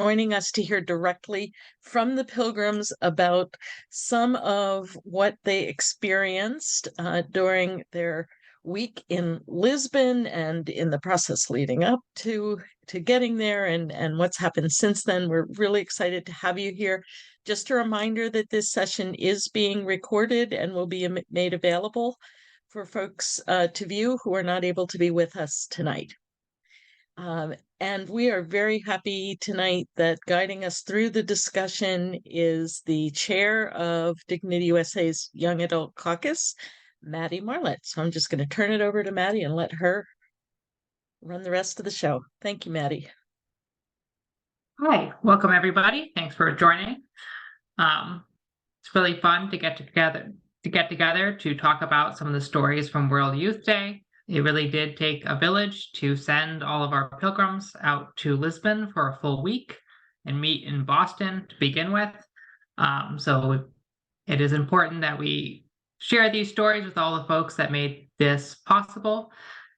joining us to hear directly from the Pilgrims about some of what they experienced during their week in Lisbon and in the process leading up to getting there and what's happened since then. We're really excited to have you here. Just a reminder that this session is being recorded and will be made available for folks to view who are not able to be with us tonight. And we are very happy tonight that guiding us through the discussion is the chair of DignityUSA's Young Adult Caucus, Maddie Marlett. So I'm just going to turn it over to Maddie and let her run the rest of the show. Thank you, Maddie. Hi, welcome everybody. Thanks for joining. It's really fun to get together to talk about some of the stories from World Youth Day. It really did take a village to send all of our pilgrims out to Lisbon for a full week and meet in Boston to begin with. So it is important that we share these stories with all the folks that made this possible,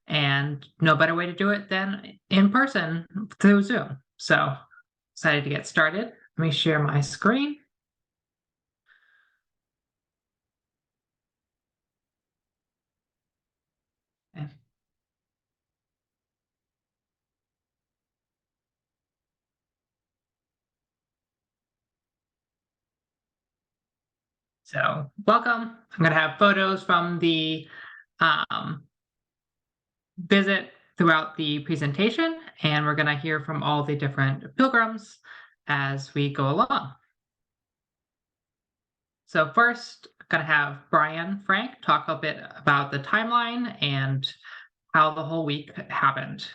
and no better way to do it than in person through Zoom. So excited to get started. Let me share my screen. Okay. So welcome. I'm going to have photos from the visit throughout the presentation, and we're going to hear from all the different pilgrims as we go along. So first, I'm going to have Brian Frank talk a bit about the timeline and how the whole week happened.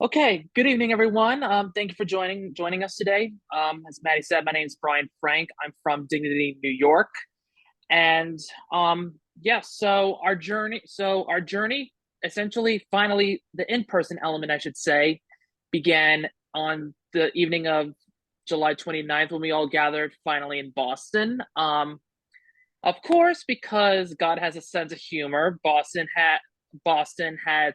Okay, good evening, everyone. Thank you for joining us today. As Maddie said, my name is Brian Frank. I'm from Dignity, New York, and so our journey, essentially, finally, the in-person element, I should say, began on the evening of July 29th when we all gathered finally in Boston. Of course, because God has a sense of humor, Boston had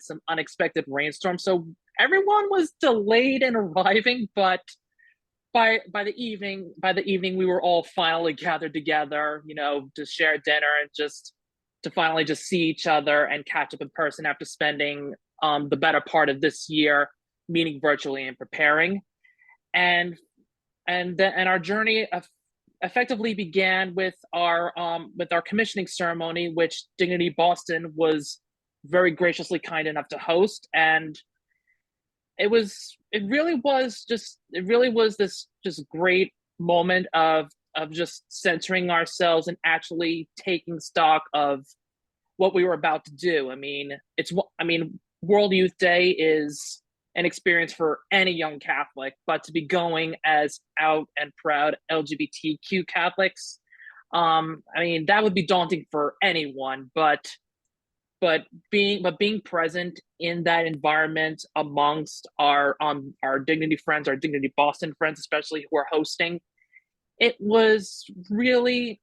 some unexpected rainstorms, so everyone was delayed in arriving, but by the evening we were all finally gathered together, to share dinner and just to finally just see each other and catch up in person after spending the better part of this year meeting virtually and preparing. And our journey effectively began with our commissioning ceremony, which Dignity Boston was very graciously kind enough to host. And it really was this just great moment of just centering ourselves and actually taking stock of what we were about to do. World Youth Day is an experience for any young Catholic, but to be going as out and proud LGBTQ Catholics, that would be daunting for anyone, but being present in that environment amongst our Dignity friends, our Dignity Boston friends, especially who are hosting, it was really,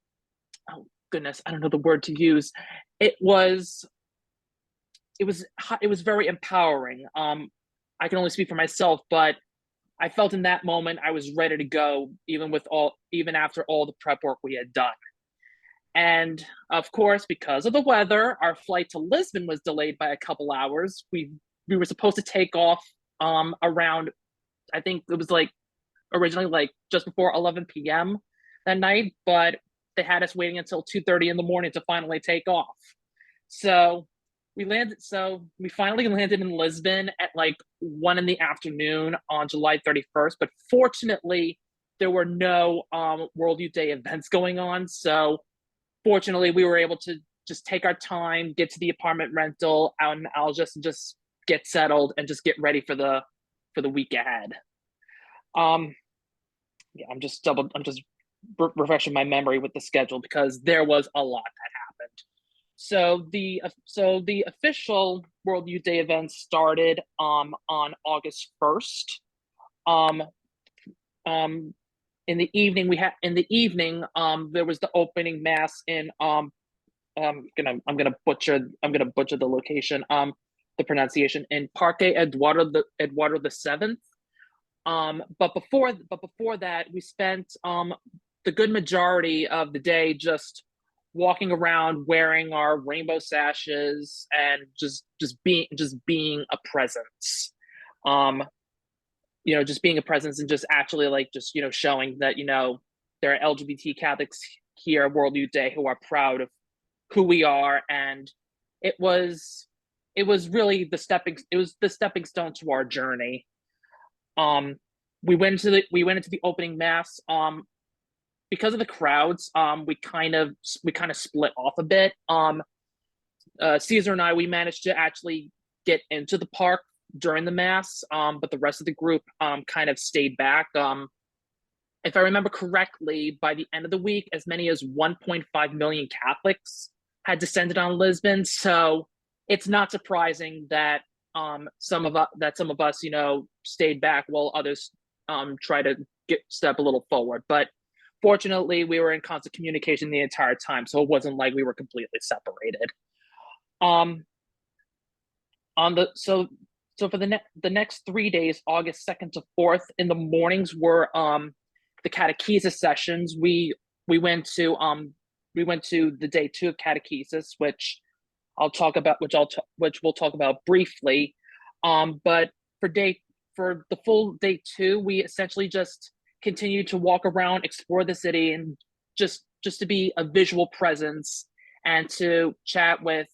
oh goodness, I don't know the word to use. It was very empowering. I can only speak for myself, but I felt in that moment I was ready to go, even after all the prep work we had done. And of course, because of the weather, our flight to Lisbon was delayed by a couple hours. We were supposed to take off around, I think it was originally just before 11 p.m. that night, but they had us waiting until 2:30 in the morning to finally take off. So we finally landed in Lisbon at 1 in the afternoon on July 31st, but fortunately there were no World Youth Day events going on. So fortunately, we were able to just take our time, get to the apartment rental out in Algeciras, and just get settled and just get ready for the week ahead. I'm just refreshing my memory with the schedule because there was a lot that happened. So the official World Youth Day event started on August 1st. In the evening, there was the opening mass in I'm gonna butcher the location, the pronunciation, in Parque Eduardo the Seventh. But before that, we spent the good majority of the day just walking around wearing our rainbow sashes and just being a presence. Um, just being a presence and just actually like just showing that there are LGBT Catholics here at World Youth Day who are proud of who we are, and it was really the stepping stone to our journey. um we went into the opening mass. Because of the crowds, we kind of split off a bit. Caesar and I, we managed to actually get into the park during the mass, but the rest of the group kind of stayed back. If I remember correctly, by the end of the week, as many as 1.5 million Catholics had descended on Lisbon. So it's not surprising that some of us, stayed back while others try to step a little forward. But fortunately, we were in constant communication the entire time, so it wasn't like we were completely separated. Um, on the so for the next 3 days, August 2nd to 4th, in the mornings were the catechesis sessions. We went to the day 2 of catechesis, which we'll talk about briefly. But for the full day 2, we essentially just continued to walk around, explore the city, and just to be a visual presence and to chat with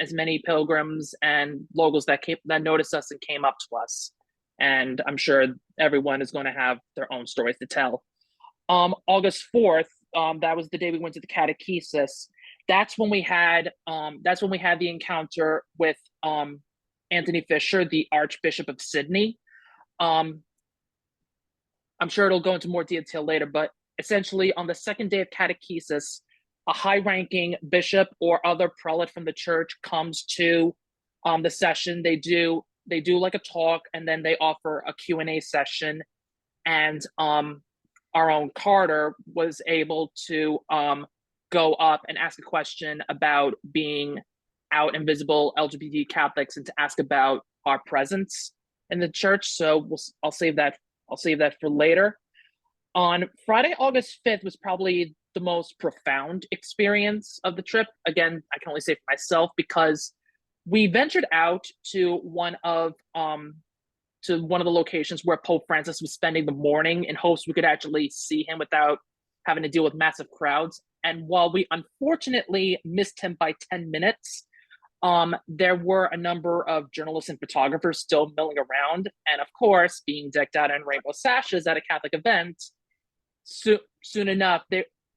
as many pilgrims and locals that noticed us and came up to us. And I'm sure everyone is going to have their own stories to tell. August 4th, that was the day we went to the catechesis. That's when we had the encounter with Anthony Fisher, the Archbishop of Sydney. I'm sure it'll go into more detail later, but essentially on the second day of catechesis, a high-ranking bishop or other prelate from the church comes to the session. They do like a talk, and then they offer a Q&A session. And our own Carter was able to go up and ask a question about being out and visible LGBT Catholics, and to ask about our presence in the church. So I'll save that for later. On Friday, August 5th was probably the most profound experience of the trip. Again, I can only say for myself, because we ventured out to one of the locations where Pope Francis was spending the morning, in hopes we could actually see him without having to deal with massive crowds. And while we unfortunately missed him by 10 minutes, there were a number of journalists and photographers still milling around. And of course, being decked out in rainbow sashes at a Catholic event, soon enough,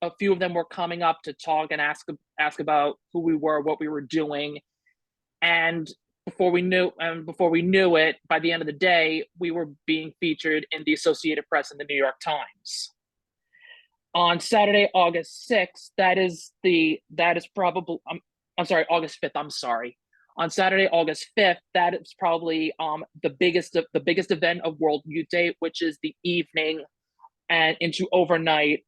a few of them were coming up to talk and ask about who we were, what we were doing. And before we knew it, by the end of the day, we were being featured in the Associated Press and the New York Times. On Saturday, August 6th, August 5th, I'm sorry. On Saturday, August 5th, that is probably the biggest event of World Youth Day, which is the evening and into overnight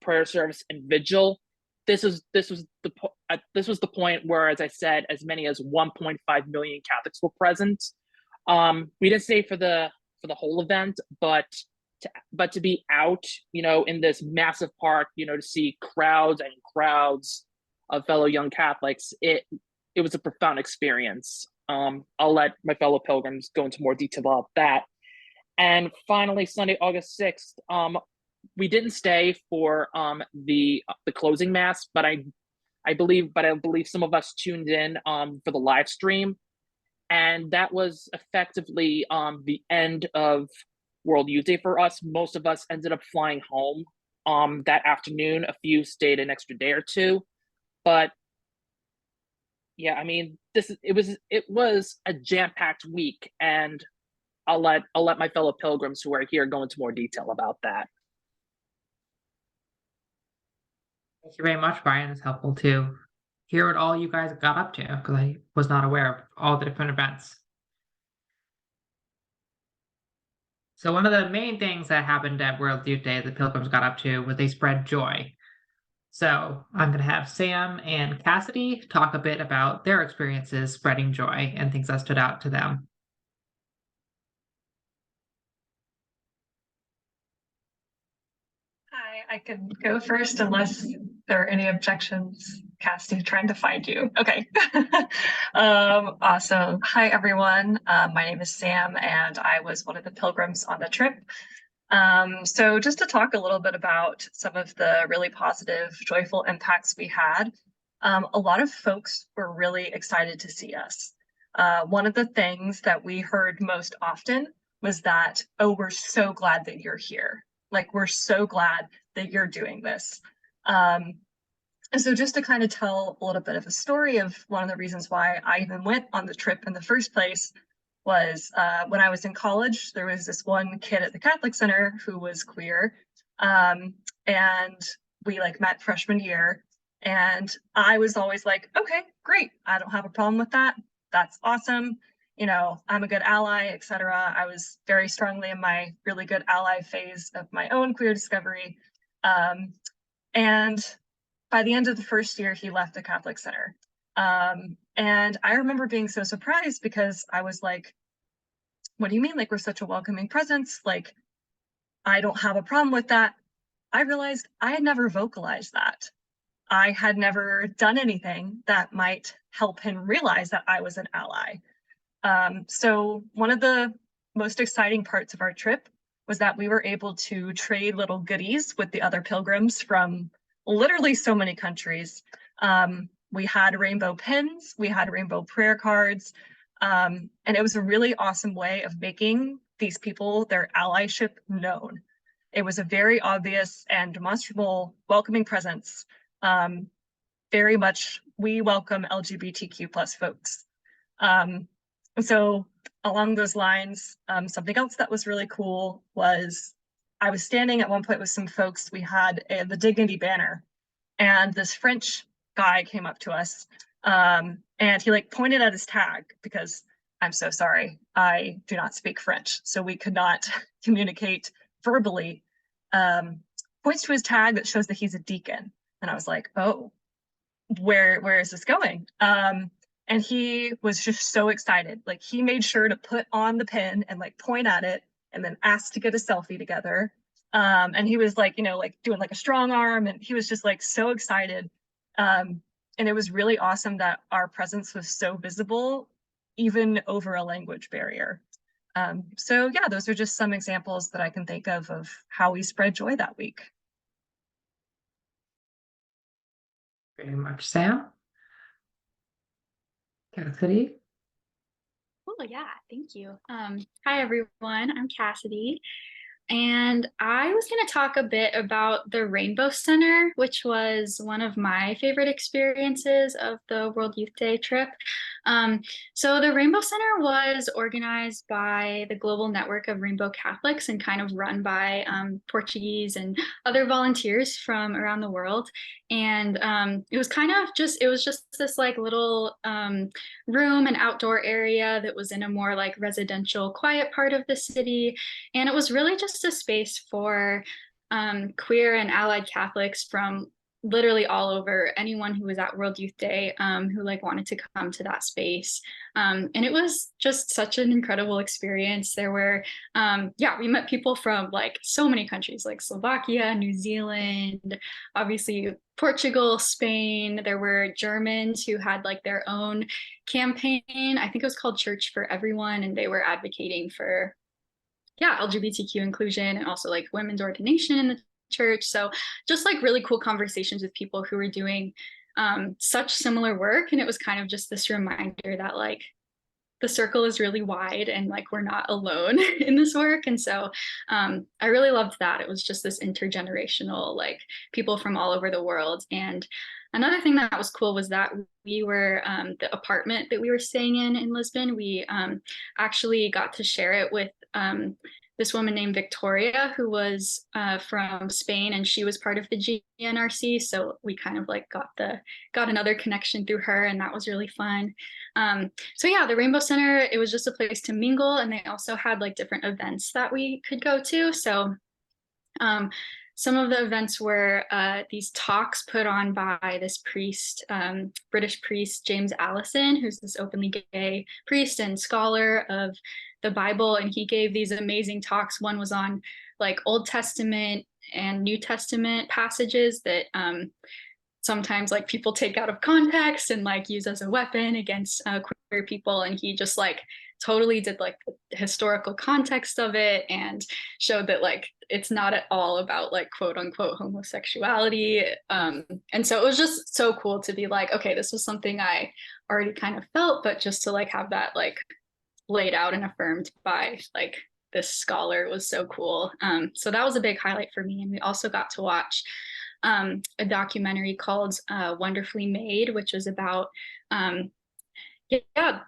prayer service and vigil. This was the point where, as I said, as many as 1.5 million Catholics were present. We didn't stay for the whole event, but to be out, in this massive park, to see crowds and crowds of fellow young Catholics, it was a profound experience. I'll let my fellow pilgrims go into more detail about that. And finally, Sunday, August 6th, we didn't stay for the closing mass, but I believe some of us tuned in for the live stream, and that was effectively the end of World Youth Day for us. Most of us ended up flying home that afternoon. A few stayed an extra day or two, but yeah, I mean, it was a jam-packed week, and I'll let my fellow pilgrims who are here go into more detail about that. Thank you very much, Brian. It's helpful to hear what all you guys got up to, because I was not aware of all the different events. So one of the main things that happened at World Youth Day the Pilgrims got up to was they spread joy. So I'm going to have Sam and Cassidy talk a bit about their experiences spreading joy and things that stood out to them. Hi, I can go first unless there are any objections. Cassie, trying to find you. Okay. Awesome. Hi, everyone. My name is Sam, and I was one of the pilgrims on the trip. So just to talk a little bit about some of the really positive, joyful impacts we had, a lot of folks were really excited to see us. One of the things that we heard most often was that, oh, we're so glad that you're here. Like, we're so glad that you're doing this. And so just to kind of tell a little bit of a story of one of the reasons why I even went on the trip in the first place was when I was in college, there was this one kid at the Catholic Center who was queer. And we like met freshman year. And I was always like, okay, great. I don't have a problem with that. That's awesome. You know, I'm a good ally, etc. I was very strongly in my really good ally phase of my own queer discovery. And by the end of the first year, he left the Catholic Center. And I remember being so surprised because I was like, what do you mean? Like, we're such a welcoming presence. Like, I don't have a problem with that. I realized I had never vocalized that. I had never done anything that might help him realize that I was an ally. So one of the most exciting parts of our trip was that we were able to trade little goodies with the other pilgrims from literally so many countries. We had rainbow pins, we had rainbow prayer cards, and it was a really awesome way of making these people, their allyship, known. It was a very obvious and demonstrable welcoming presence. Very much, we welcome LGBTQ plus folks. So along those lines, something else that was really cool was I was standing at one point with some folks. We had the Dignity banner, and this French guy came up to us, and he like pointed at his tag because I'm so sorry, I do not speak French, so we could not communicate verbally. Points to his tag that shows that he's a deacon, and I was like, oh, where is this going? And he was just so excited. Like, he made sure to put on the pin and like point at it and then asked to get a selfie together. And he was like, you know, like doing like a strong arm, and he was just like so excited. And it was really awesome that our presence was so visible, even over a language barrier. So yeah, those are just some examples that I can think of how we spread joy that week. Very much, Sam. Cassidy. Oh yeah, thank you. Hi everyone, I'm Cassidy, and I was going to talk a bit about the Rainbow Center, which was one of my favorite experiences of the World Youth Day trip. So the Rainbow Center was organized by the Global Network of Rainbow Catholics and kind of run by Portuguese and other volunteers from around the world. And it was just this like little room and outdoor area that was in a more like residential, quiet part of the city. And it was really just a space for queer and allied Catholics from literally all over, anyone who was at World Youth Day who like wanted to come to that space. And it was just such an incredible experience. There were, we met people from like so many countries, like Slovakia, New Zealand, obviously Portugal, Spain. There were Germans who had like their own campaign. I think it was called Church for Everyone, and they were advocating for LGBTQ inclusion and also like women's ordination in the church. So just like really cool conversations with people who were doing such similar work. And it was kind of just this reminder that like the circle is really wide and like we're not alone in this work. And so I really loved that. It was just this intergenerational, like people from all over the world. And another thing that was cool was that we were, the apartment that we were staying in Lisbon, we actually got to share it with this woman named Victoria, who was from Spain, and she was part of the GNRC. So we kind of like got another connection through her, and that was really fun. So yeah, the Rainbow Center, it was just a place to mingle, and they also had like different events that we could go to. So some of the events were these talks put on by this priest, British priest James Allison, who's this openly gay priest and scholar of the Bible, and he gave these amazing talks. One was on like Old Testament and New Testament passages that sometimes like people take out of context and like use as a weapon against queer people, and he just like totally did like the historical context of it and showed that like it's not at all about like quote unquote homosexuality. And so it was just so cool to be like, okay, this was something I already kind of felt, but just to like have that like laid out and affirmed by like this scholar was so cool. So that was a big highlight for me. And we also got to watch a documentary called Wonderfully Made, which was about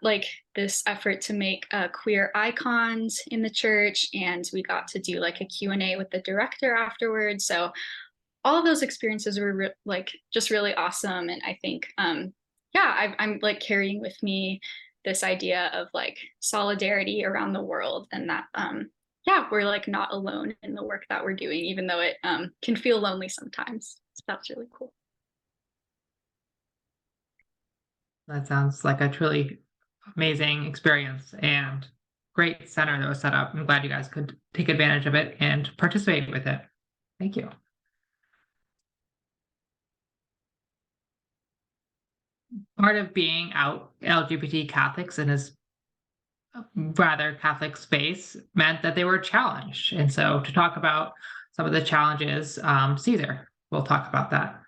like this effort to make queer icons in the church, and we got to do like a Q&A with the director afterwards. So all of those experiences were like just really awesome, and I think I'm like carrying with me this idea of like solidarity around the world, and that we're like not alone in the work that we're doing, even though it can feel lonely sometimes. So that's really cool. That sounds like a truly amazing experience and great center that was set up. I'm glad you guys could take advantage of it and participate with it. Thank you. Part of being out LGBT Catholics in this rather Catholic space meant that they were challenged. And so to talk about some of the challenges, Caesar will talk about that.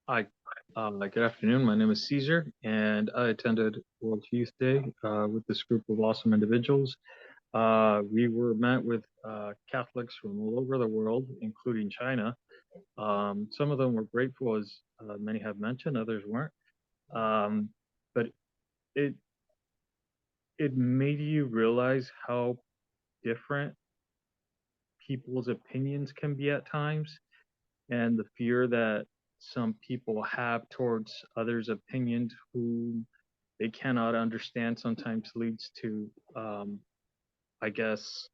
Hi, good afternoon. My name is Caesar, and I attended World Youth Day with this group of awesome individuals. We were met with Catholics from all over the world, including China. Some of them were grateful, as many have mentioned, others weren't. But it made you realize how different people's opinions can be at times, and the fear that some people have towards others' opinions who they cannot understand sometimes leads to, I guess,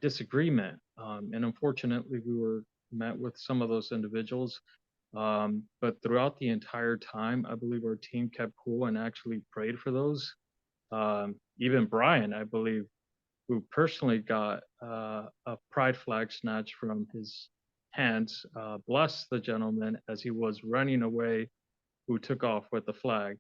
disagreement. And unfortunately, we were met with some of those individuals. But throughout the entire time, I believe our team kept cool and actually prayed for those. Even Brian, I believe, who personally got a pride flag snatched from his hands, blessed the gentleman as he was running away, who took off with the flag.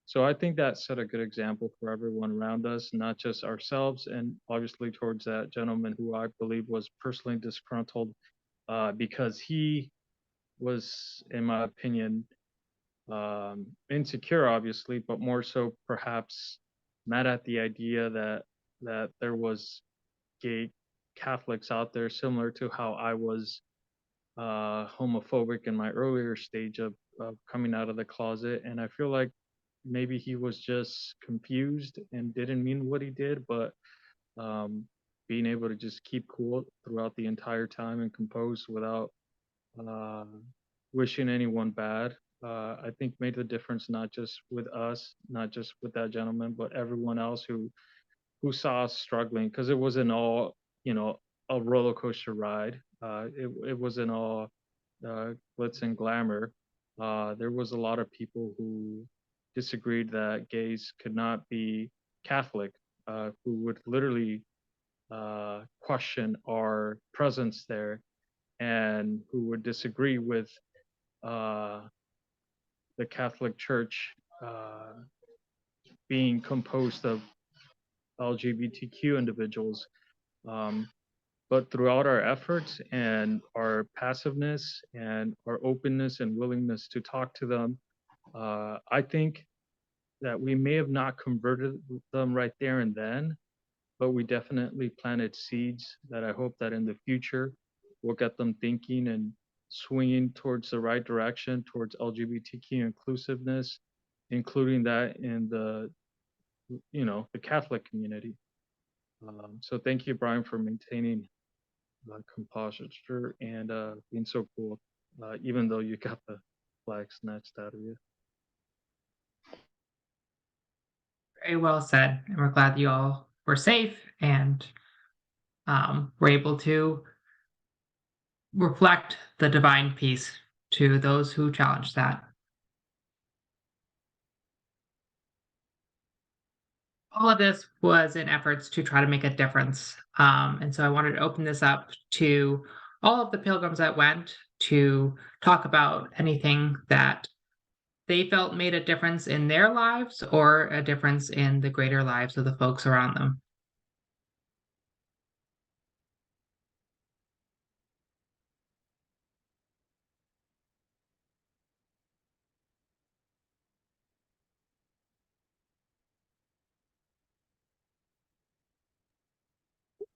So I think that set a good example for everyone around us, not just ourselves, and obviously towards that gentleman who I believe was personally disgruntled because he was, in my opinion, insecure, obviously, but more so perhaps mad at the idea that there was gay Catholics out there, similar to how I was homophobic in my earlier stage of coming out of the closet. And I feel like maybe he was just confused and didn't mean what he did, but being able to just keep cool throughout the entire time and compose without wishing anyone bad, I think made the difference, not just with us, not just with that gentleman, but everyone else who saw us struggling, because it wasn't all, a roller coaster ride. It wasn't all glitz and glamour. There was a lot of people who disagreed that gays could not be Catholic, who would literally question our presence there, and who would disagree with the Catholic Church being composed of LGBTQ individuals. But throughout our efforts and our passiveness and our openness and willingness to talk to them, I think that we may have not converted them right there and then, but we definitely planted seeds that I hope that in the future will get them thinking and swinging towards the right direction, towards LGBTQ inclusiveness, including that in the Catholic community. So thank you, Brian, for maintaining composure and being so cool, even though you got the flag snatched out of you. Very well said. And we're glad you all were safe and were able to reflect the divine peace to those who challenge that. All of this was in efforts to try to make a difference. And so I wanted to open this up to all of the pilgrims that went to talk about anything that they felt made a difference in their lives or a difference in the greater lives of the folks around them.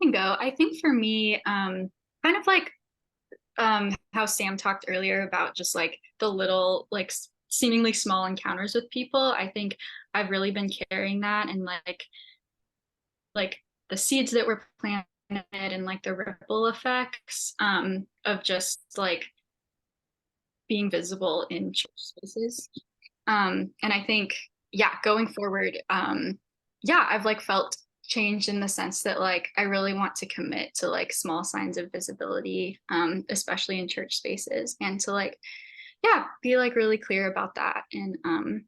Can go. I think for me, kind of like how Sam talked earlier about just like the little like seemingly small encounters with people. I think I've really been carrying that, and like the seeds that were planted and like the ripple effects of just like being visible in church spaces. And I think, yeah, going forward, yeah, I've like felt change in the sense that like I really want to commit to like small signs of visibility, especially in church spaces, and to like, yeah, be like really clear about that. And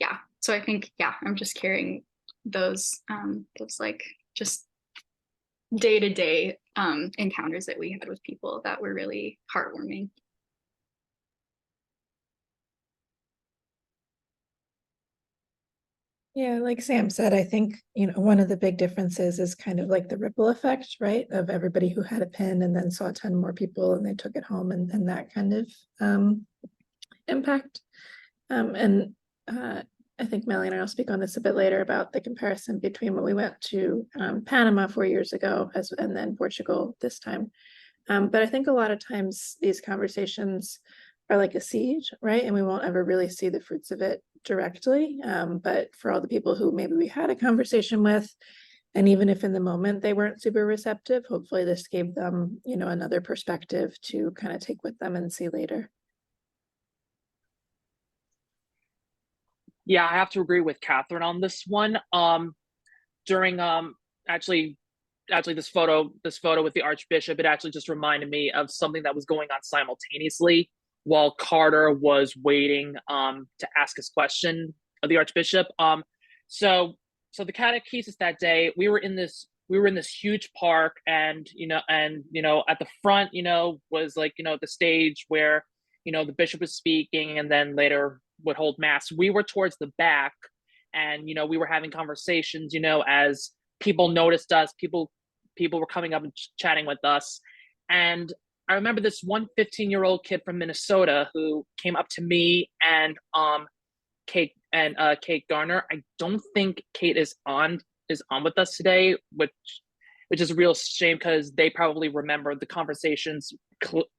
yeah, so I think, yeah, I'm just carrying those like just day-to-day encounters that we had with people that were really heartwarming. Yeah, like Sam said, I think, one of the big differences is kind of like the ripple effect, right? Of everybody who had a pin and then saw 10 more people and they took it home, and that kind of impact. And I think Melanie and I will speak on this a bit later about the comparison between when we went to Panama 4 years ago and then Portugal this time. But I think a lot of times these conversations are like a seed, right? And we won't ever really see the fruits of it directly. But for all the people who maybe we had a conversation with, and even if in the moment they weren't super receptive, hopefully this gave them, another perspective to kind of take with them and see later. Yeah, I have to agree with Catherine on this one. During actually this photo with the Archbishop, it actually just reminded me of something that was going on simultaneously while Carter was waiting to ask his question of the Archbishop. So the catechesis that day, we were in this huge park, and at the front, was like, the stage where, the bishop was speaking and then later would hold mass. We were towards the back, and, we were having conversations, as people noticed us, people were coming up and chatting with us. And I remember this one 15-year-old kid from Minnesota who came up to me and Kate Garner. I don't think Kate is on with us today, which is a real shame because they probably remember the conversations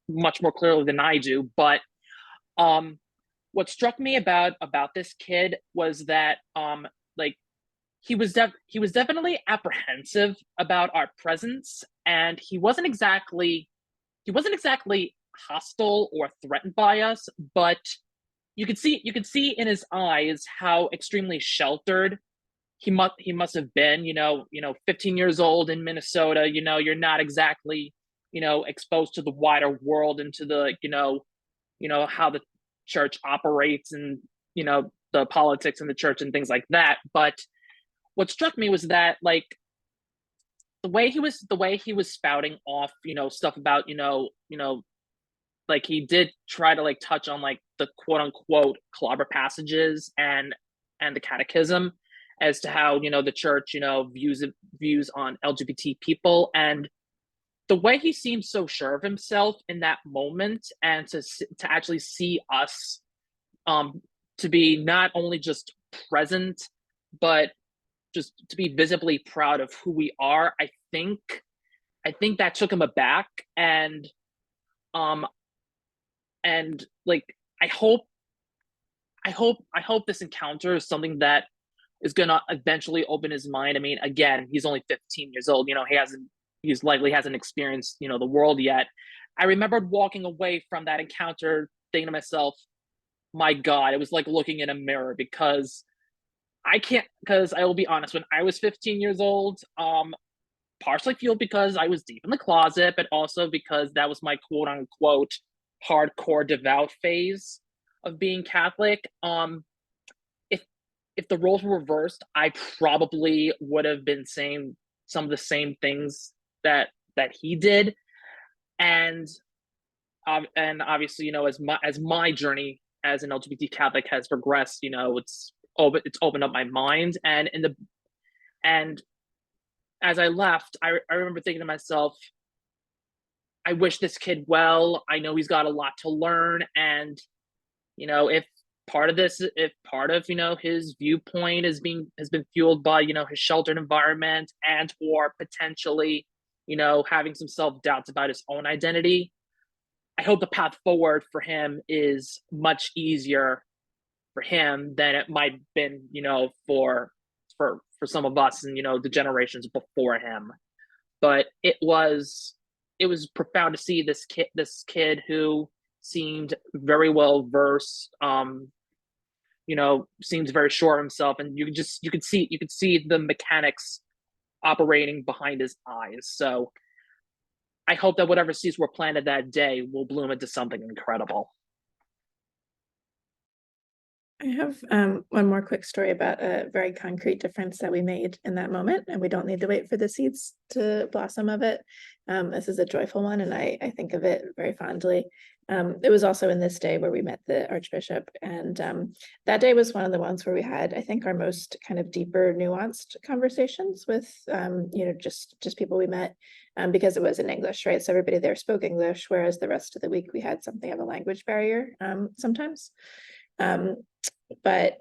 much more clearly than I do. But what struck me about this kid was that like he was definitely apprehensive about our presence, and he wasn't exactly hostile or threatened by us, but you could see in his eyes how extremely sheltered he must have been. 15 years old in Minnesota, you're not exactly, exposed to the wider world and to the, how the church operates and, the politics in the church and things like that. But what struck me was that, like, the way he was spouting off, stuff about, like he did try to like touch on like the quote unquote clobber passages and the catechism as to how, the church, views on LGBT people. And the way he seemed so sure of himself in that moment, and to actually see us, to be not only just present, but just to be visibly proud of who we are, I think that took him aback. And like I hope this encounter is something that is gonna eventually open his mind. I mean, again, he's only 15 years old. He's likely hasn't experienced, the world yet. I remembered walking away from that encounter thinking to myself, my God, it was like looking in a mirror, because I will be honest, when I was 15 years old, partially fueled because I was deep in the closet, but also because that was my quote unquote hardcore devout phase of being Catholic. If the roles were reversed, I probably would have been saying some of the same things that he did, and obviously, you know, as my journey as an LGBT Catholic has progressed, you know, it's opened up my mind, and as I left, I remember thinking to myself, I wish this kid well. I know he's got a lot to learn, and you know, if part of you know his viewpoint has been fueled by, you know, his sheltered environment and or potentially, you know, having some self-doubts about his own identity, I hope the path forward for him is much easier for him than it might have been, you know, for some of us and, you know, the generations before him. But it was profound to see this kid who seemed very well versed, you know, seems very sure of himself, and you could see the mechanics operating behind his eyes. So I hope that whatever seeds were planted that day will bloom into something incredible. I have one more quick story about a very concrete difference that we made in that moment, and we don't need to wait for the seeds to blossom of it. This is a joyful one, and I think of it very fondly. It was also in this day where we met the Archbishop, and that day was one of the ones where we had, I think, our most kind of deeper, nuanced conversations with, you know, just people we met, because it was in English, right? So everybody there spoke English, whereas the rest of the week we had something of a language barrier sometimes. But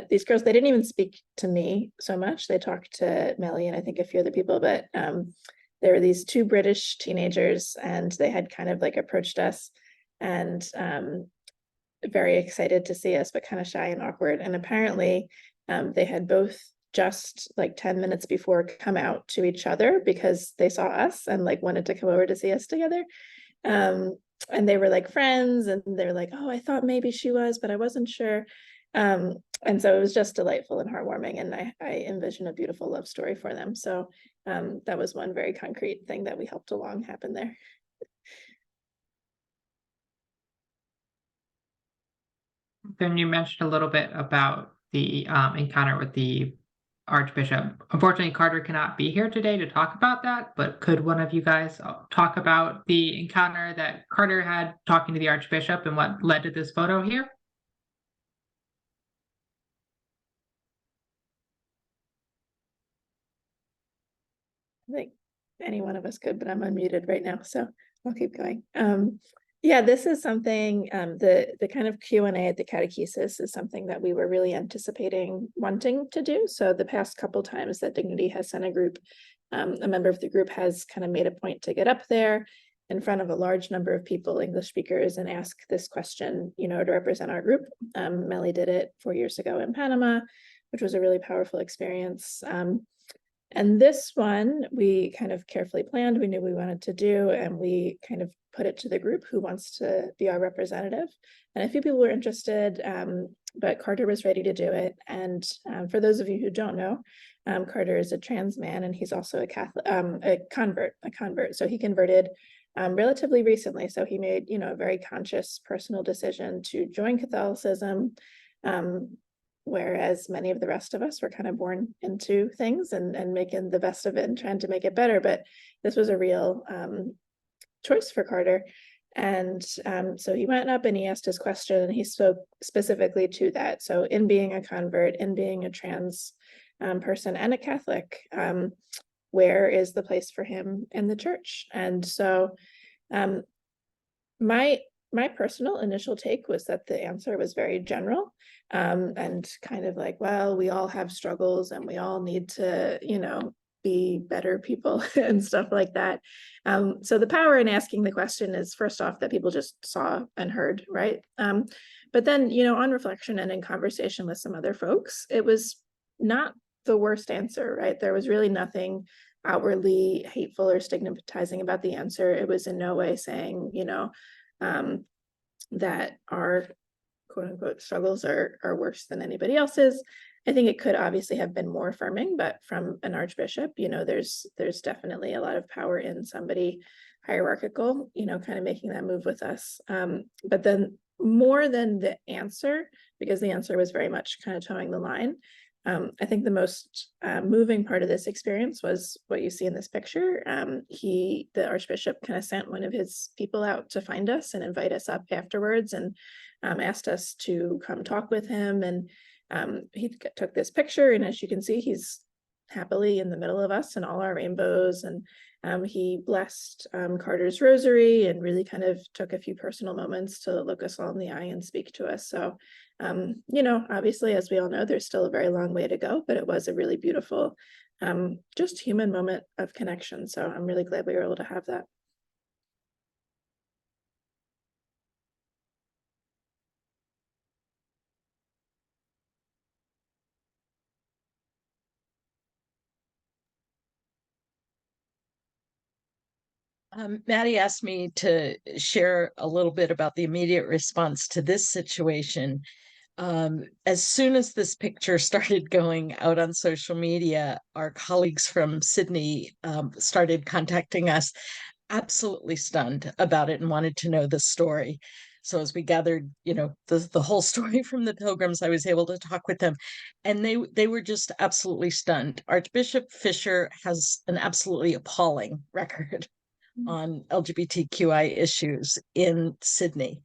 these girls, they didn't even speak to me so much. They talked to Melly and I think a few other people, but there were these two British teenagers, and they had kind of like approached us and very excited to see us, but kind of shy and awkward. And apparently they had both just like 10 minutes before come out to each other because they saw us and like wanted to come over to see us together. And they were like friends, and they were like, oh, I thought maybe she was, but I wasn't sure. And so it was just delightful and heartwarming, and I envision a beautiful love story for them. So that was one very concrete thing that we helped along happen there. Then you mentioned a little bit about the encounter with the Archbishop. Unfortunately, Carter cannot be here today to talk about that, but could one of you guys talk about the encounter that Carter had talking to the Archbishop and what led to this photo here? I think any one of us could, but I'm unmuted right now, so I'll keep going. Yeah, this is something, the kind of Q&A at the catechesis is something that we were really anticipating wanting to do. So the past couple times that Dignity has sent a group, a member of the group has kind of made a point to get up there in front of a large number of people, English speakers, and ask this question, you know, to represent our group. Melly did it 4 years ago in Panama, which was a really powerful experience. And this one, we kind of carefully planned, we knew we wanted to do, and we kind of put it to the group who wants to be our representative. And a few people were interested, but Carter was ready to do it. And for those of you who don't know, Carter is a trans man, and he's also a Catholic, a convert. So he converted relatively recently. So he made, you know, a very conscious personal decision to join Catholicism, whereas many of the rest of us were kind of born into things and making the best of it and trying to make it better. But this was a real choice for Carter. And so he went up and he asked his question, and he spoke specifically to that. So in being a convert, in being a trans person and a Catholic, where is the place for him in the church? And so my personal initial take was that the answer was very general, and kind of like, well, we all have struggles and we all need to, you know, be better people and stuff like that. So the power in asking the question is, first off, that people just saw and heard, right? But then, you know, on reflection and in conversation with some other folks, it was not the worst answer, right? There was really nothing outwardly hateful or stigmatizing about the answer. It was in no way saying, you know, that our quote unquote struggles are worse than anybody else's. I think it could obviously have been more affirming, but from an archbishop, there's definitely a lot of power in somebody hierarchical, kind of making that move with us. But then more than the answer, because the answer was very much kind of towing the line, I think the most moving part of this experience was what you see in this picture. The archbishop kind of sent one of his people out to find us and invite us up afterwards, and asked us to come talk with him. And he took this picture, and as you can see, he's happily in the middle of us and all our rainbows. And he blessed Carter's rosary and really kind of took a few personal moments to look us all in the eye and speak to us. So, obviously, as we all know, there's still a very long way to go, but it was a really beautiful, just human moment of connection. So I'm really glad we were able to have that. Maddie asked me to share a little bit about the immediate response to this situation. As soon as this picture started going out on social media, our colleagues from Sydney started contacting us, absolutely stunned about it and wanted to know the story. So as we gathered, the whole story from the Pilgrims, I was able to talk with them, and they were just absolutely stunned. Archbishop Fisher has an absolutely appalling record on LGBTQI issues in Sydney.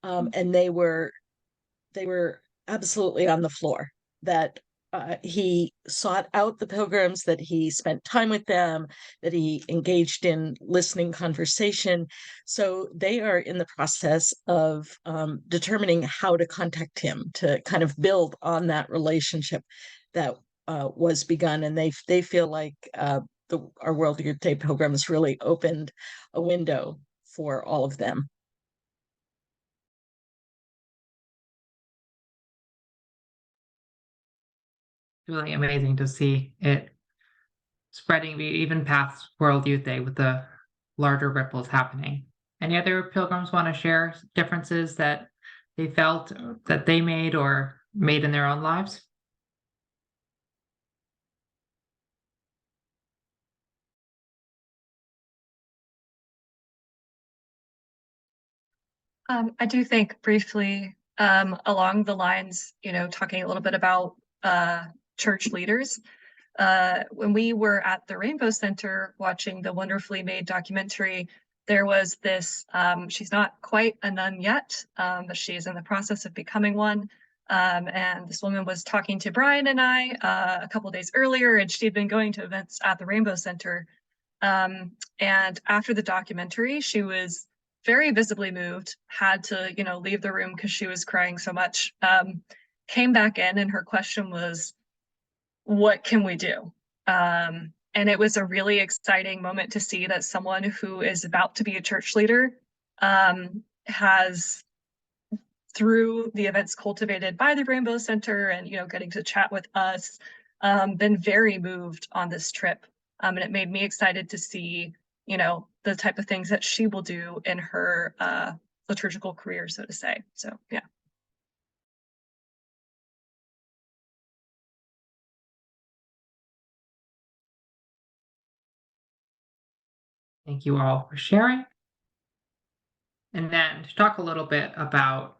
And they were absolutely on the floor that he sought out the Pilgrims, that he spent time with them, that he engaged in listening conversation. So they are in the process of determining how to contact him to kind of build on that relationship that was begun. And they feel like our World Youth Day Pilgrims really opened a window for all of them. It's really amazing to see it spreading even past World Youth Day with the larger ripples happening. Any other pilgrims want to share differences that they felt that they made or made in their own lives? I do think briefly along the lines, talking a little bit about church leaders. When we were at the Rainbow Center watching the wonderfully made documentary, there was this, she's not quite a nun yet, but she's in the process of becoming one. And this woman was talking to Brian and I a couple days earlier, and she'd been going to events at the Rainbow Center. And after the documentary, she was very visibly moved, had to, leave the room because she was crying so much. Came back in, and her question was, what can we do? And it was a really exciting moment to see that someone who is about to be a church leader has, through the events cultivated by the Rainbow Center and, getting to chat with us, been very moved on this trip. And it made me excited to see, the type of things that she will do in her liturgical career, so to say. So, yeah. Thank you all for sharing. And then to talk a little bit about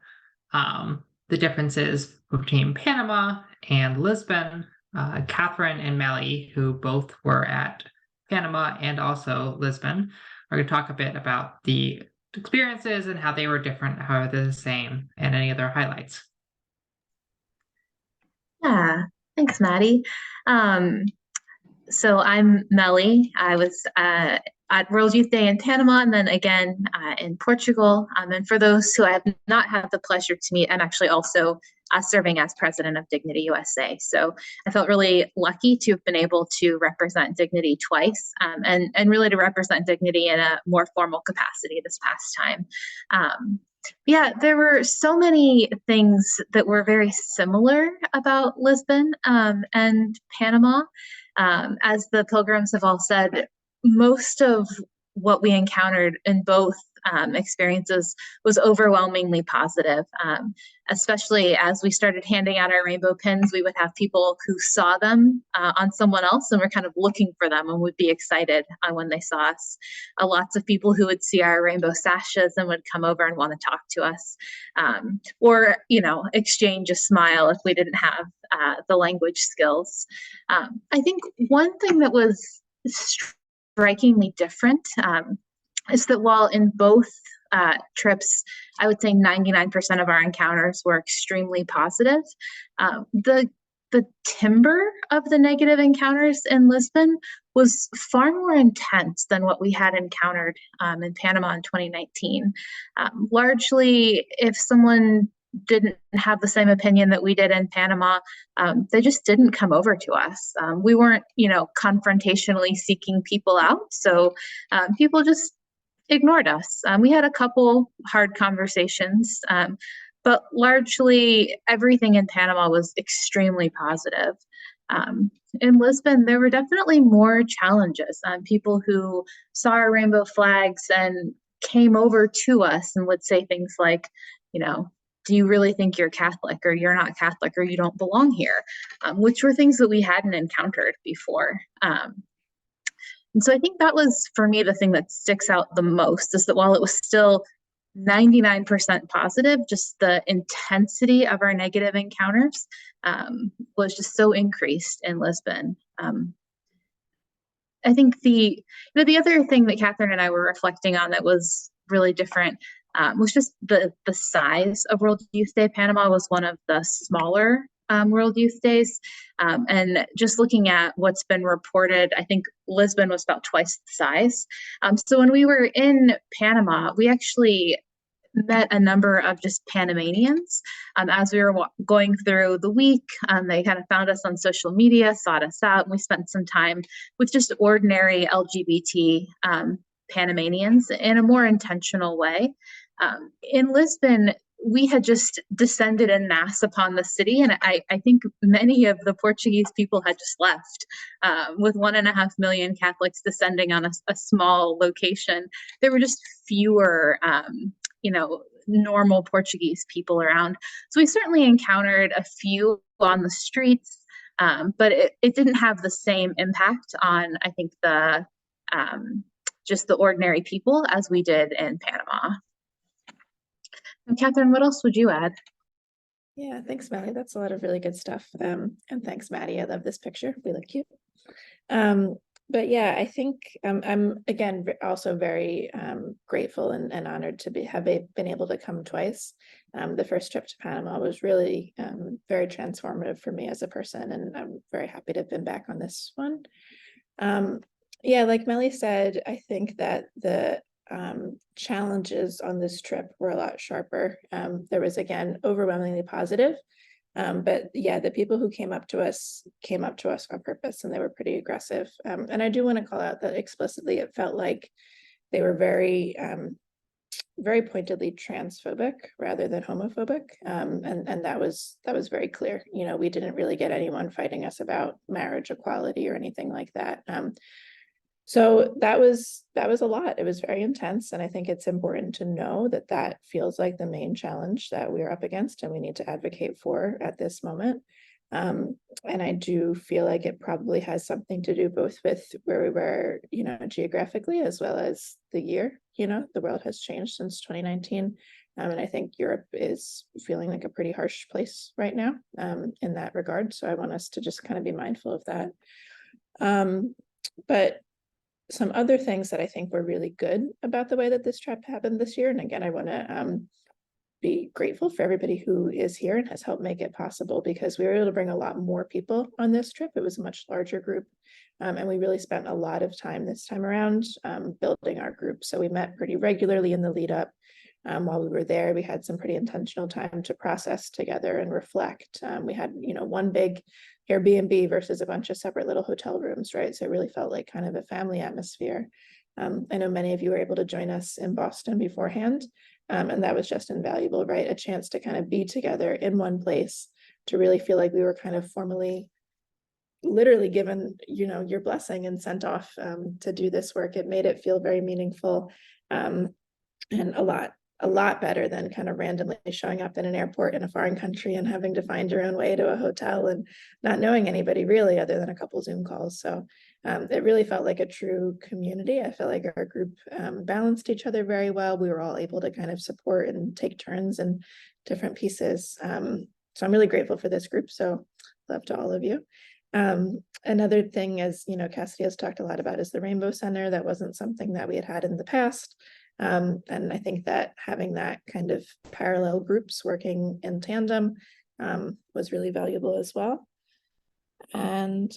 the differences between Panama and Lisbon, Catherine and Melly, who both were at Panama and also Lisbon, are going to talk a bit about the experiences and how they were different, how they're the same, and any other highlights. Yeah, thanks, Maddie. So I'm Melly. I was at World Youth Day in Panama and then again in Portugal. And for those who I have not had the pleasure to meet, I'm actually also serving as president of DignityUSA. So I felt really lucky to have been able to represent Dignity twice and really to represent Dignity in a more formal capacity this past time. Yeah, there were so many things that were very similar about Lisbon and Panama. As the pilgrims have all said, most of what we encountered in both experiences was overwhelmingly positive. Especially as we started handing out our rainbow pins, we would have people who saw them on someone else and were kind of looking for them and would be excited when they saw us. Lots of people who would see our rainbow sashes and would come over and want to talk to us, or, you know, exchange a smile if we didn't have the language skills. I think one thing that was strikingly different is that while in both trips, I would say 99% of our encounters were extremely positive, the timbre of the negative encounters in Lisbon was far more intense than what we had encountered in Panama in 2019. Largely, if someone didn't have the same opinion that we did in Panama, they just didn't come over to us. We weren't, you know, confrontationally seeking people out, so people just ignored us. We had a couple hard conversations, but largely everything in Panama was extremely positive. In Lisbon, there were definitely more challenges. People who saw our rainbow flags and came over to us and would say things like, you know, do you really think you're Catholic, or you're not Catholic, or you don't belong here, which were things that we hadn't encountered before. And so I think that was, for me, the thing that sticks out the most, is that while it was still 99% positive, just the intensity of our negative encounters was just so increased in Lisbon. I think the other thing that Catherine and I were reflecting on that was really different was just the size of World Youth Day. Panama was one of the smaller World Youth Days. And just looking at what's been reported, I think Lisbon was about twice the size. So when we were in Panama, we actually met a number of just Panamanians as we were going through the week. They kind of found us on social media, sought us out, and we spent some time with just ordinary LGBT Panamanians in a more intentional way. In Lisbon, we had just descended en masse upon the city, and I think many of the Portuguese people had just left. With 1.5 million Catholics descending on a small location, there were just fewer, you know, normal Portuguese people around. So we certainly encountered a few on the streets, but it didn't have the same impact on, I think, the just the ordinary people as we did in Panama. And Catherine, what else would you add? Yeah, thanks, Maddie. That's a lot of really good stuff. And thanks, Maddie. I love this picture. We look cute. But yeah, I think I'm again also very grateful and honored to have been able to come twice. The first trip to Panama was really very transformative for me as a person, and I'm very happy to have been back on this one. Yeah, like Melly said, I think that the challenges on this trip were a lot sharper. There was, again, overwhelmingly positive, but yeah, the people who came up to us on purpose, and they were pretty aggressive. And I do want to call out that explicitly it felt like they were very pointedly transphobic rather than homophobic, and that was very clear. You know, we didn't really get anyone fighting us about marriage equality or anything like that. So that was a lot. It was very intense, and I think it's important to know that that feels like the main challenge that we're up against and we need to advocate for at this moment. And I do feel like it probably has something to do both with where we were, you know, geographically, as well as the year. You know, the world has changed since 2019. And I think Europe is feeling like a pretty harsh place right now in that regard. So I want us to just kind of be mindful of that. But some other things that I think were really good about the way that this trip happened this year. And again, I want to be grateful for everybody who is here and has helped make it possible, because we were able to bring a lot more people on this trip. It was a much larger group. And we really spent a lot of time this time around building our group. So we met pretty regularly in the lead up. While we were there, we had some pretty intentional time to process together and reflect. We had, you know, one big Airbnb versus a bunch of separate little hotel rooms, right? So it really felt like kind of a family atmosphere. I know many of you were able to join us in Boston beforehand, and that was just invaluable, right? A chance to kind of be together in one place, to really feel like we were kind of formally, literally given, you know, your blessing and sent off to do this work. It made it feel very meaningful. and a lot better than kind of randomly showing up in an airport in a foreign country and having to find your own way to a hotel and not knowing anybody really other than a couple Zoom calls. So it really felt like a true community. I felt like our group balanced each other very well. We were all able to kind of support and take turns in different pieces. So I'm really grateful for this group. So love to all of you. Another thing, as you know, Cassidy has talked a lot about, is the Rainbow Center. That wasn't something that we had in the past. And I think that having that kind of parallel groups working in tandem was really valuable as well. And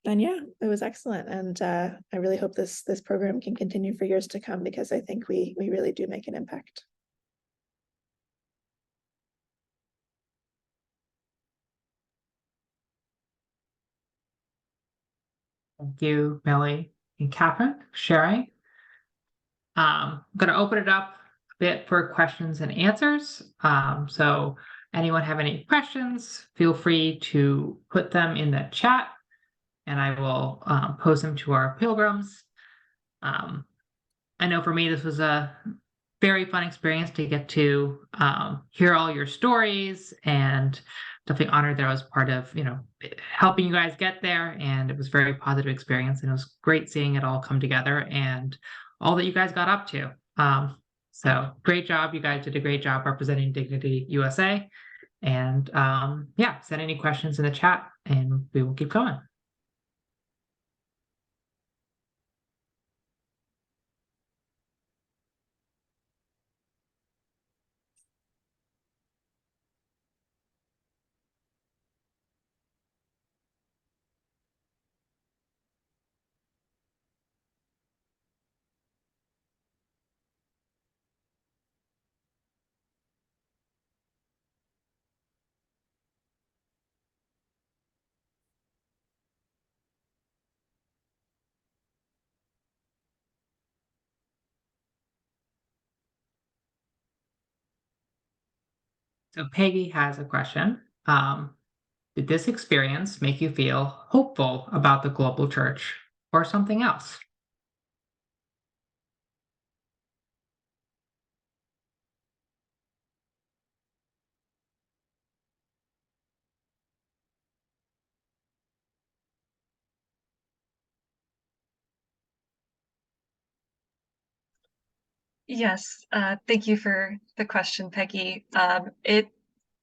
yeah, it was excellent. And I really hope this program can continue for years to come, because I think we really do make an impact. Thank you, Millie and Catherine, for sharing. I'm going to open it up a bit for questions and answers. So anyone have any questions, feel free to put them in the chat and I will post them to our pilgrims. I know for me, this was a very fun experience to get to hear all your stories, and definitely honored that I was part of, helping you guys get there. And it was a very positive experience, and it was great seeing it all come together and all that you guys got up to. So great job. You guys did a great job representing Dignity USA. And yeah, send any questions in the chat and we will keep going. So Peggy has a question. Did this experience make you feel hopeful about the global church or something else? Yes, thank you for the question, Peggy. It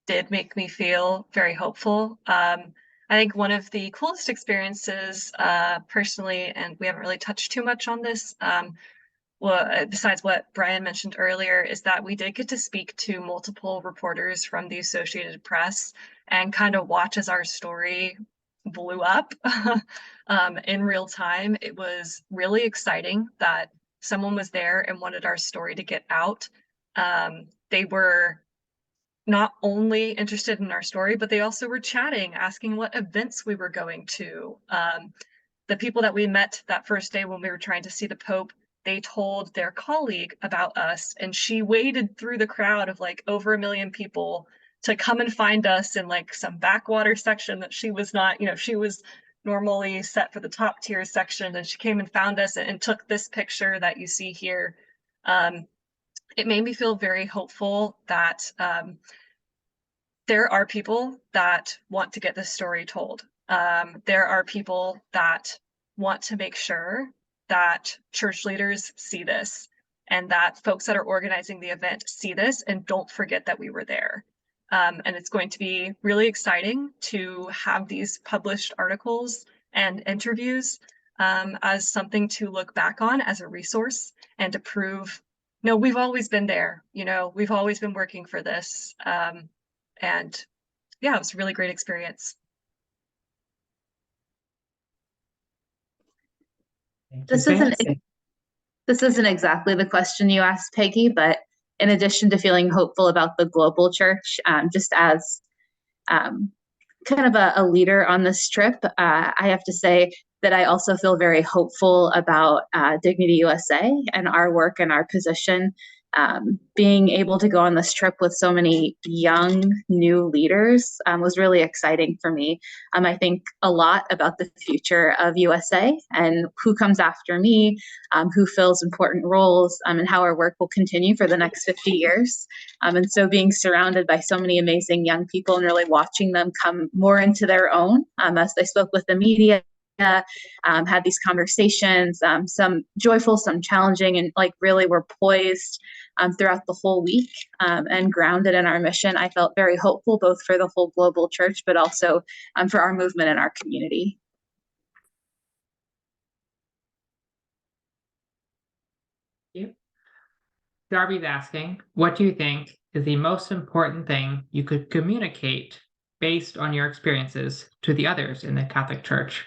did make me feel very hopeful. I think one of the coolest experiences, personally, and we haven't really touched too much on this, well, besides what Brian mentioned earlier, is that we did get to speak to multiple reporters from the Associated Press and kind of watch as our story blew up in real time. It was really exciting that someone was there and wanted our story to get out. They were not only interested in our story, but they also were chatting, asking what events we were going to. The people that we met that first day when we were trying to see the Pope, they told their colleague about us, and she waded through the crowd of like over 1 million people to come and find us in like some backwater section that she was not, she was normally set for the top tier section, and she came and found us and took this picture that you see here. It made me feel very hopeful that there are people that want to get this story told. There are people that want to make sure that church leaders see this, and that folks that are organizing the event see this and don't forget that we were there. And it's going to be really exciting to have these published articles and interviews as something to look back on as a resource and to prove, no, we've always been there. We've always been working for this. And yeah, it was a really great experience. This isn't exactly the question you asked, Peggy, but in addition to feeling hopeful about the global church, just as kind of a leader on this trip, I have to say that I also feel very hopeful about Dignity USA and our work and our position being able to go on this trip with so many young new leaders was really exciting for me. I think a lot about the future of USA and who comes after me, who fills important roles, and how our work will continue for the next 50 years. And so being surrounded by so many amazing young people and really watching them come more into their own as they spoke with the media, had these conversations, some joyful, some challenging, and like really were poised throughout the whole week and grounded in our mission. I felt very hopeful both for the whole global church, but also for our movement and our community. Thank you. Darby's asking, what do you think is the most important thing you could communicate based on your experiences to the others in the Catholic Church?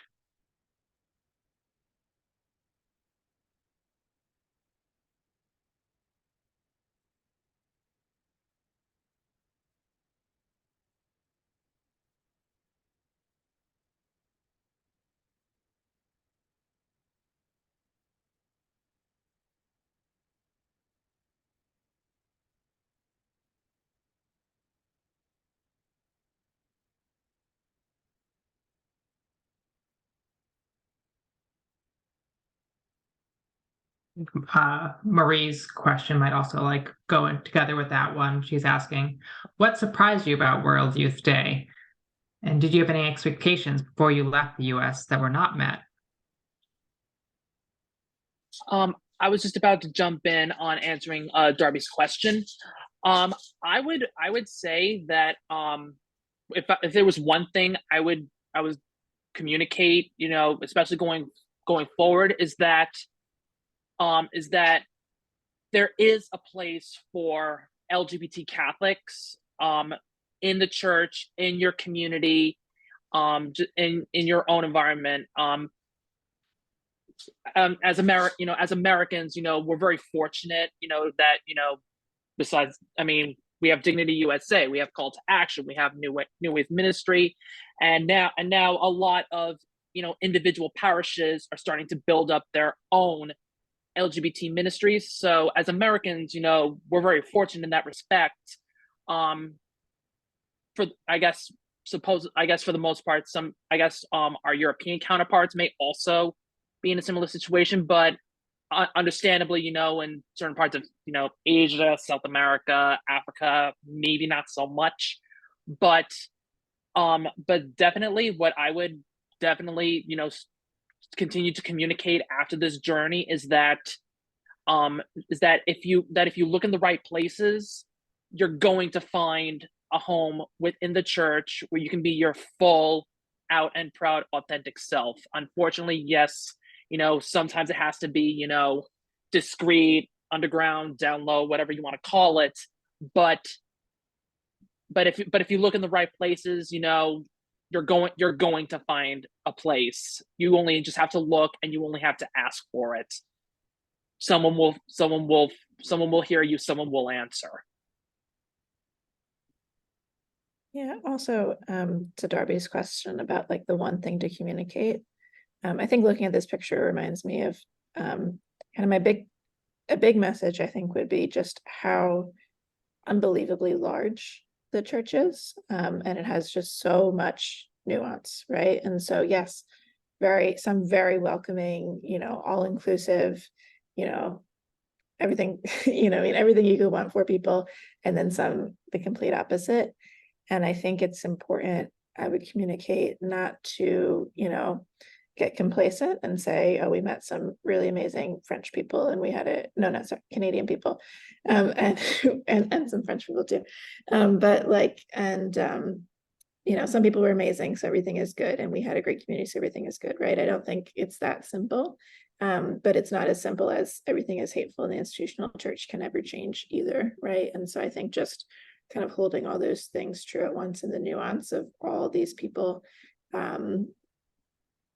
Marie's question might also like go in together with that one. She's asking, what surprised you about World Youth Day? And did you have any expectations before you left the US that were not met? I was just about to jump in on answering Darby's question. I would say that if there was one thing I would communicate, especially going forward, is that there is a place for LGBT Catholics in the church, in your community, in your own environment. As Americans, we're very fortunate, that besides, we have Dignity USA, we have Call to Action, we have New Wave Ministry, and now a lot of individual parishes are starting to build up their own LGBT ministries. So as Americans, we're very fortunate in that respect. For for the most part, our European counterparts may also be in a similar situation, but understandably, in certain parts of Asia, South America, Africa, maybe not so much. But definitely, what I would definitely continue to communicate after this journey is that if you look in the right places, you're going to find a home within the church where you can be your full out and proud authentic self. Unfortunately, yes, sometimes it has to be discreet, underground, down low, whatever you want to call it, but if you look in the right places, you're going to find a place. You only just have to look, and you only have to ask for it. Someone will hear you, someone will answer. Yeah, also to Darby's question about like the one thing to communicate. I think looking at this picture reminds me of kind of a big message, I think, would be just how unbelievably large the church is, and it has just so much nuance, right? And so yes, some very welcoming, all inclusive, everything, everything you could want for people, and then some the complete opposite. And I think it's important, I would communicate not to, get complacent and say, oh, we met some really amazing French people, and we had Canadian people, and some French people too. But some people were amazing, so everything is good, and we had a great community, so everything is good, right? I don't think it's that simple, but it's not as simple as everything is hateful, and the institutional church can never change either, right? And so I think just kind of holding all those things true at once, and the nuance of all these people,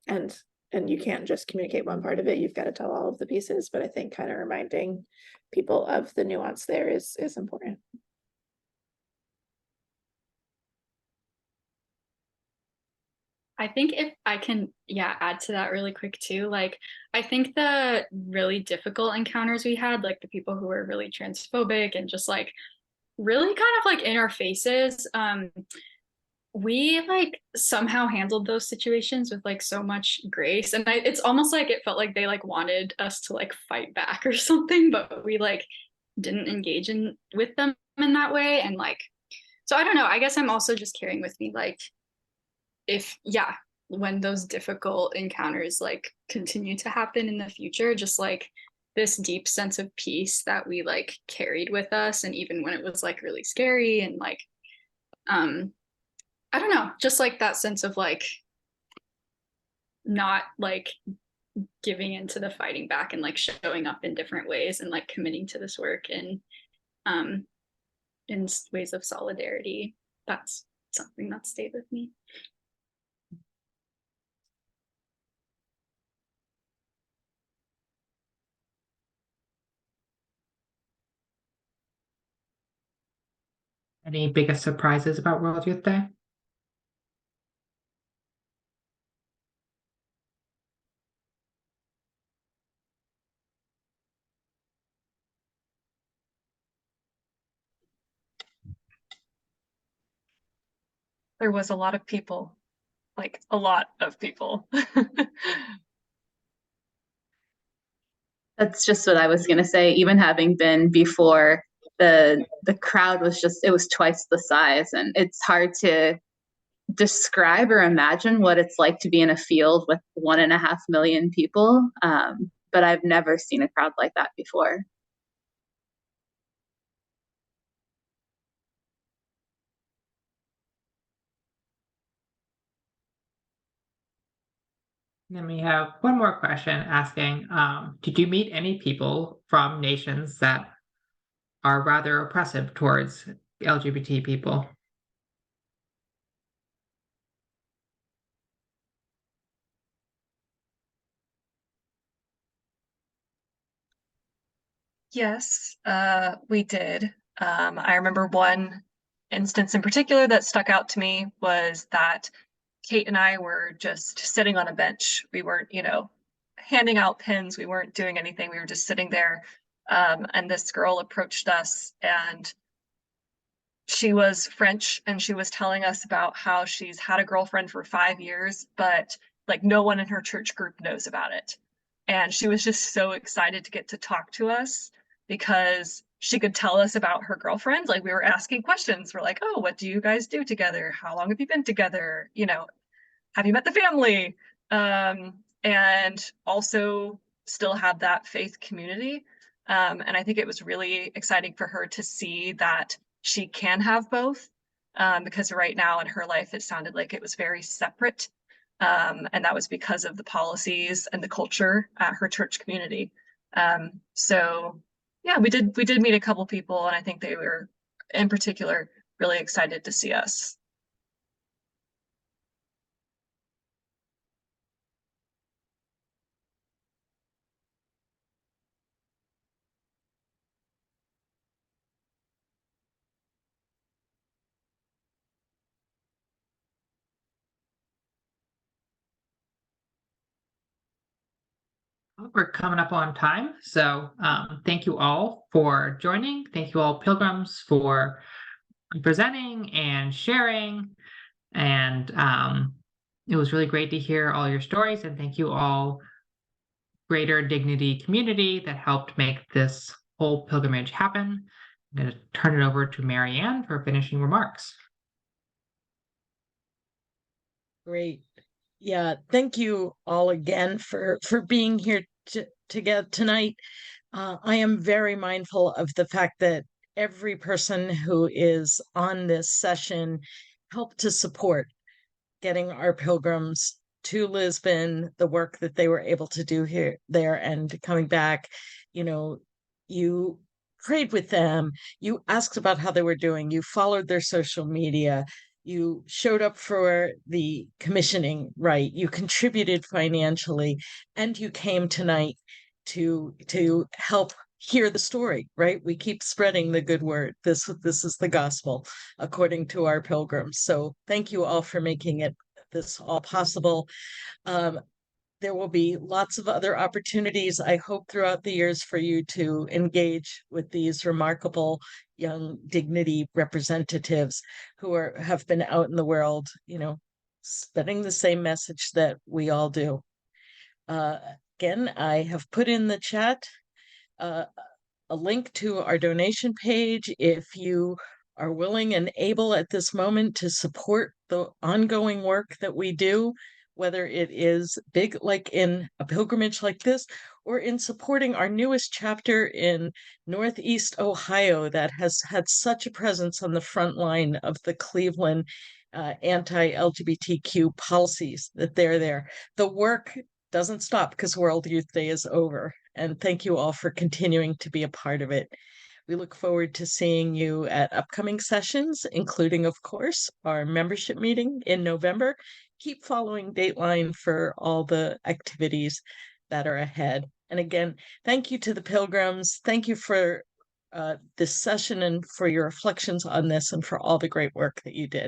and you can't just communicate one part of it, you've got to tell all of the pieces. But I think kind of reminding people of the nuance there is important. I think if I can, add to that really quick too. Like, I think the really difficult encounters we had, like the people who were really transphobic and just like really kind of like in our faces, we like somehow handled those situations with like so much grace. And it's almost like it felt like they like wanted us to like fight back or something, but we like didn't engage in with them in that way. And like, so I don't know, I guess I'm also just carrying with me like, if when those difficult encounters like continue to happen in the future, just like this deep sense of peace that we like carried with us, and even when it was like really scary, and like I don't know, just like that sense of like not like giving into the fighting back, and like showing up in different ways, and like committing to this work and in ways of solidarity. That's something that stayed with me. Any biggest surprises about World Youth Day? There was a lot of people, like a lot of people. That's just what I was going to say. Even having been before, the crowd was just, it was twice the size, and it's hard to describe or imagine what it's like to be in a field with 1.5 million people. But I've never seen a crowd like that before. Then we have one more question asking, did you meet any people from nations that are rather oppressive towards LGBT people? Yes, we did. I remember one instance in particular that stuck out to me was that Kate and I were just sitting on a bench. We weren't, handing out pins. We weren't doing anything. We were just sitting there. And this girl approached us, and she was French, and she was telling us about how she's had a girlfriend for 5 years, but like no one in her church group knows about it. And she was just so excited to get to talk to us because she could tell us about her girlfriend. Like we were asking questions. We're like, oh, what do you guys do together? How long have you been together? Have you met the family? And also still have that faith community. And I think it was really exciting for her to see that she can have both, because right now in her life, it sounded like it was very separate. And that was because of the policies and the culture at her church community. So yeah, we did meet a couple people, and I think they were in particular really excited to see us. We're coming up on time, so thank you all for joining. Thank you all, Pilgrims, for presenting and sharing. And it was really great to hear all your stories. And thank you all, Greater Dignity community, that helped make this whole pilgrimage happen. I'm going to turn it over to Marianne for finishing remarks. Great. Yeah, thank you all again for being here together tonight. I am very mindful of the fact that every person who is on this session helped to support getting our pilgrims to Lisbon, the work that they were able to do there, and coming back. You prayed with them, you asked about how they were doing, you followed their social media, you showed up for the commissioning, right? You contributed financially, and you came tonight to help hear the story, right? We keep spreading the good word. This is the gospel according to our pilgrims. So thank you all for making it this all possible. There will be lots of other opportunities, I hope, throughout the years for you to engage with these remarkable young Dignity representatives who have been out in the world, spreading the same message that we all do. Again, I have put in the chat a link to our donation page if you are willing and able at this moment to support the ongoing work that we do, whether it is big, like in a pilgrimage like this, or in supporting our newest chapter in Northeast Ohio that has had such a presence on the front line of the Cleveland anti-LGBTQ policies, that they're there. The work doesn't stop because World Youth Day is over. And thank you all for continuing to be a part of it. We look forward to seeing you at upcoming sessions, including, of course, our membership meeting in November. Keep following Dateline for all the activities that are ahead. And again, thank you to the Pilgrims. Thank you for this session and for your reflections on this and for all the great work that you did.